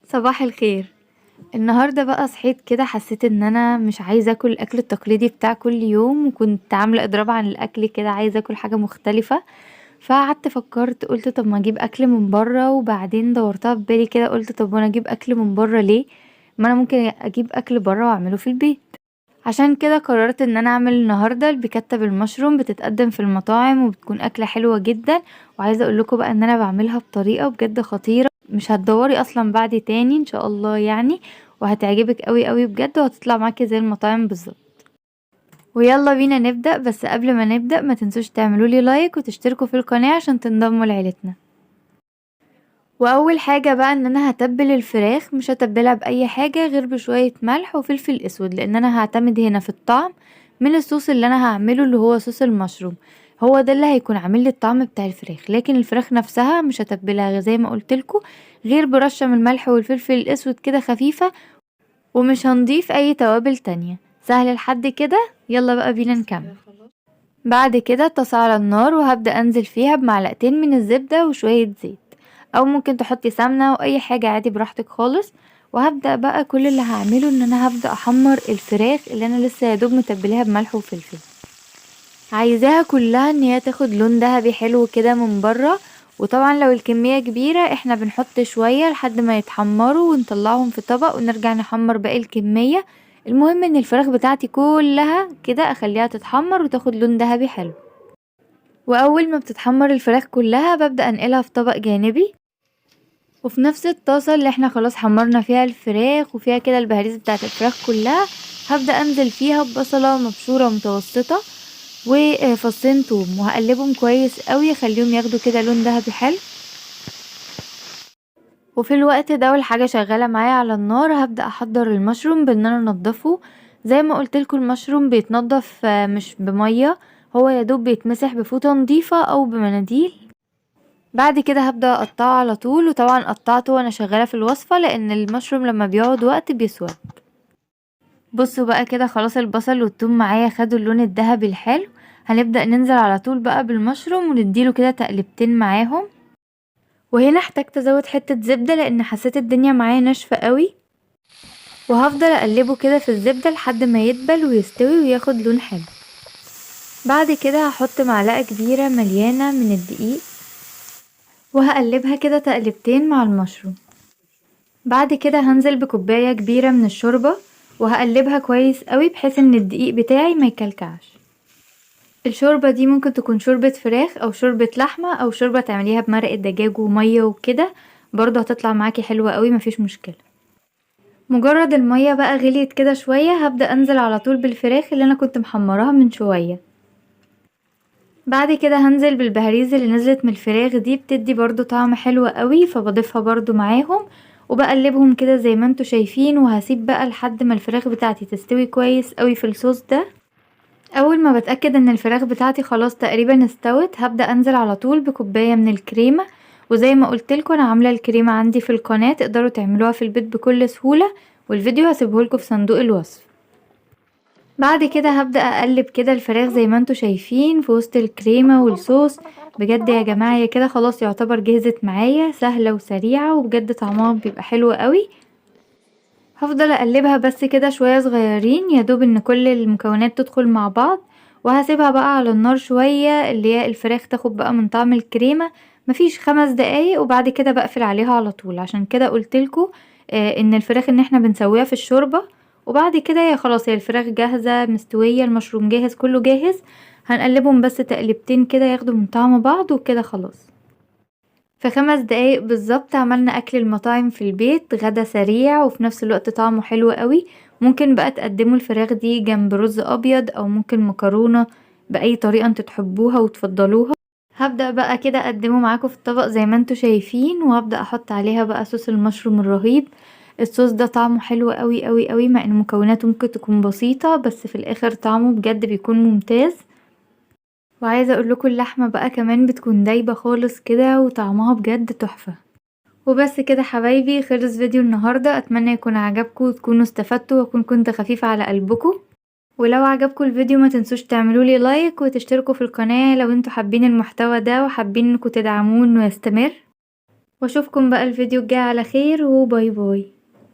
صباح الخير. النهارده بقى صحيت كده حسيت ان انا مش عايزه اكل الاكل التقليدي بتاع كل يوم، وكنت عامله اضراب عن الاكل كده، عايزه اكل حاجه مختلفه. فقعدت فكرت قلت طب ما اجيب اكل من بره، وبعدين دورتها في بالي كده قلت طب وانا اجيب اكل من بره ليه؟ ما انا ممكن اجيب اكل بره واعمله في البيت. عشان كده قررت ان انا اعمل النهارده البيكاتا بالمشروم، بتتقدم في المطاعم وبتكون اكله حلوه جدا. وعايزه اقول لكم بقى ان انا بعملها بطريقه بجد خطيره، مش هتدوري اصلا بعد تاني ان شاء الله يعني. وهتعجبك قوي قوي بجد، وهتطلع معاكي زي المطاعم بالظبط. ويلا بينا نبدأ، بس قبل ما نبدأ ما تنسوش تعملوا لي لايك وتشتركوا في القناة عشان تنضموا لعيلتنا. واول حاجة بقى ان انا هتبل الفراخ، مش هتبلها باي حاجة غير بشوية ملح وفلفل اسود، لان انا هعتمد هنا في الطعم من الصوص اللي انا هعمله اللي هو صوص المشروم. هو ده اللي هيكون عامل لي الطعم بتاع الفراخ، لكن الفراخ نفسها مش هتبلها زي ما قلتلكوا غير برشة من الملح والفلفل الاسود كده خفيفة. ومش هنضيف اي توابل تانية. سهل لحد كده. يلا بقى بينا نكمل. بعد كده طاسة على النار، وهبدأ انزل فيها بمعلقتين من الزبدة وشوية زيت، او ممكن تحطي سمنة واي حاجة عادي براحتك خالص. وهبدأ بقى كل اللي هعمله ان انا هبدأ احمر الفراخ اللي انا لسه يادوب متبليها بملح وفلفل. عايزاها كلها ان هي تاخد لون ذهبي حلو كده من بره. وطبعا لو الكمية كبيرة احنا بنحط شوية لحد ما يتحمروا ونطلعهم في طبق ونرجع نحمر باقي الكمية. المهم ان الفراخ بتاعتي كلها كده اخليها تتحمر وتاخد لون ذهبي حلو. واول ما بتتحمر الفراخ كلها ببدأ انقلها في طبق جانبي. وفي نفس الطاسة اللي احنا خلاص حمرنا فيها الفراخ وفيها كده البهاريز بتاعت الفراخ كلها، هبدأ انزل فيها ببصلة مبشورة متوسطة وفصين توم، وهقلبهم كويس قوي اخليهم ياخدوا كده لون دهبي حلو. وفي الوقت ده والحاجة شغالة معايا على النار هبدأ احضر المشروم بان انا انضفه. زي ما قلتلكوا المشروم بيتنضف مش بمية، هو يدوب بيتمسح بفوطة نضيفة او بمناديل. بعد كده هبدأ اقطعه على طول، وطبعا قطعته وانا شغالة في الوصفة لان المشروم لما بيقعد وقت بيسود. بصوا بقى كده خلاص البصل والثوم معايا خدوا اللون الذهبي الحلو. هنبدأ ننزل على طول بقى بالمشروم ونديله كده تقلبتين معاهم. وهنا احتاجت ازود حتة زبدة لان حسيت الدنيا معايا ناشفة قوي. وهفضل اقلبه كده في الزبدة لحد ما يدبل ويستوي وياخد لون حلو. بعد كده هحط معلقة كبيرة مليانة من الدقيق، وهقلبها كده تقلبتين مع المشروم. بعد كده هنزل بكوباية كبيرة من الشوربة، وهقلبها كويس قوي بحيث ان الدقيق بتاعي ما يكلكعش. الشوربة دي ممكن تكون شوربة فراخ او شوربة لحمة او شوربة تعمليها بمرق الدجاج ومية وكده، برضه هتطلع معاكي حلوة قوي مفيش مشكلة. مجرد المية بقى غليت كده شوية هبدأ انزل على طول بالفراخ اللي انا كنت محمراها من شوية. بعد كده هنزل بالبهاريز اللي نزلت من الفراخ دي، بتدي برضو طعم حلو قوي فبضيفها برضو معاهم. وبقلبهم كده زي ما انتوا شايفين، وهسيب بقى لحد ما الفراخ بتاعتي تستوي كويس قوي في الصوص ده. اول ما بتأكد ان الفراخ بتاعتي خلاص تقريبا استوت هبدأ انزل على طول بكوباية من الكريمة. وزي ما قلتلكوا انا عاملة الكريمة عندي في القناة، تقدروا تعملوها في البيت بكل سهولة، والفيديو هسيبهولكوا في صندوق الوصف. بعد كده هبدأ اقلب كده الفراخ زي ما انتوا شايفين في وسط الكريمة والصوص. بجد يا جماعة هي كده خلاص يعتبر جهزت معايا، سهلة وسريعة وبجد طعمها بيبقى حلو قوي. هفضل اقلبها بس كده شوية صغيرين يدوب ان كل المكونات تدخل مع بعض. وهسيبها بقى على النار شوية اللي هي الفراخ تاخد بقى من طعم الكريمة. مفيش 5 دقايق وبعد كده بقفل عليها على طول، عشان كده قلتلكوا ان الفراخ ان احنا بنسويها في الشوربة. وبعد كده هي خلاص هي الفراخ جاهزة مستوية، المشروم جاهز كله جاهز. هنقلبهم بس تقلبتين كده ياخدوا من طعم بعض وكده خلاص. في 5 دقايق بالظبط عملنا اكل المطاعم في البيت، غدا سريع وفي نفس الوقت طعمه حلو قوي. ممكن بقى تقدموا الفراخ دي جنب رز ابيض او ممكن مكرونة، باي طريقة انتوا تحبوها وتفضلوها. هبدأ بقى كده اقدمه معاكم في الطبق زي ما انتوا شايفين، وهبدأ احط عليها بقى صوص المشروم الرهيب. الصوص ده طعمه حلو قوي قوي قوي، مع ان مكوناته ممكن تكون بسيطة بس في الاخر طعمه بجد بيكون ممتاز. وعايزة اقول لكم اللحمة بقى كمان بتكون دايبة خالص كده وطعمها بجد تحفة. وبس كده حبايبي، خلص فيديو النهاردة، اتمنى يكون عجبكم وتكونوا استفدتوا واكون كنت خفيفة على قلبكم. ولو عجبكم الفيديو ما تنسوش تعملولي لايك وتشتركوا في القناة لو انتوا حابين المحتوى ده وحابين انكم تدعموه انه يستمر. واشوفكم بقى الفيديو الجاي على خير، وباي باي.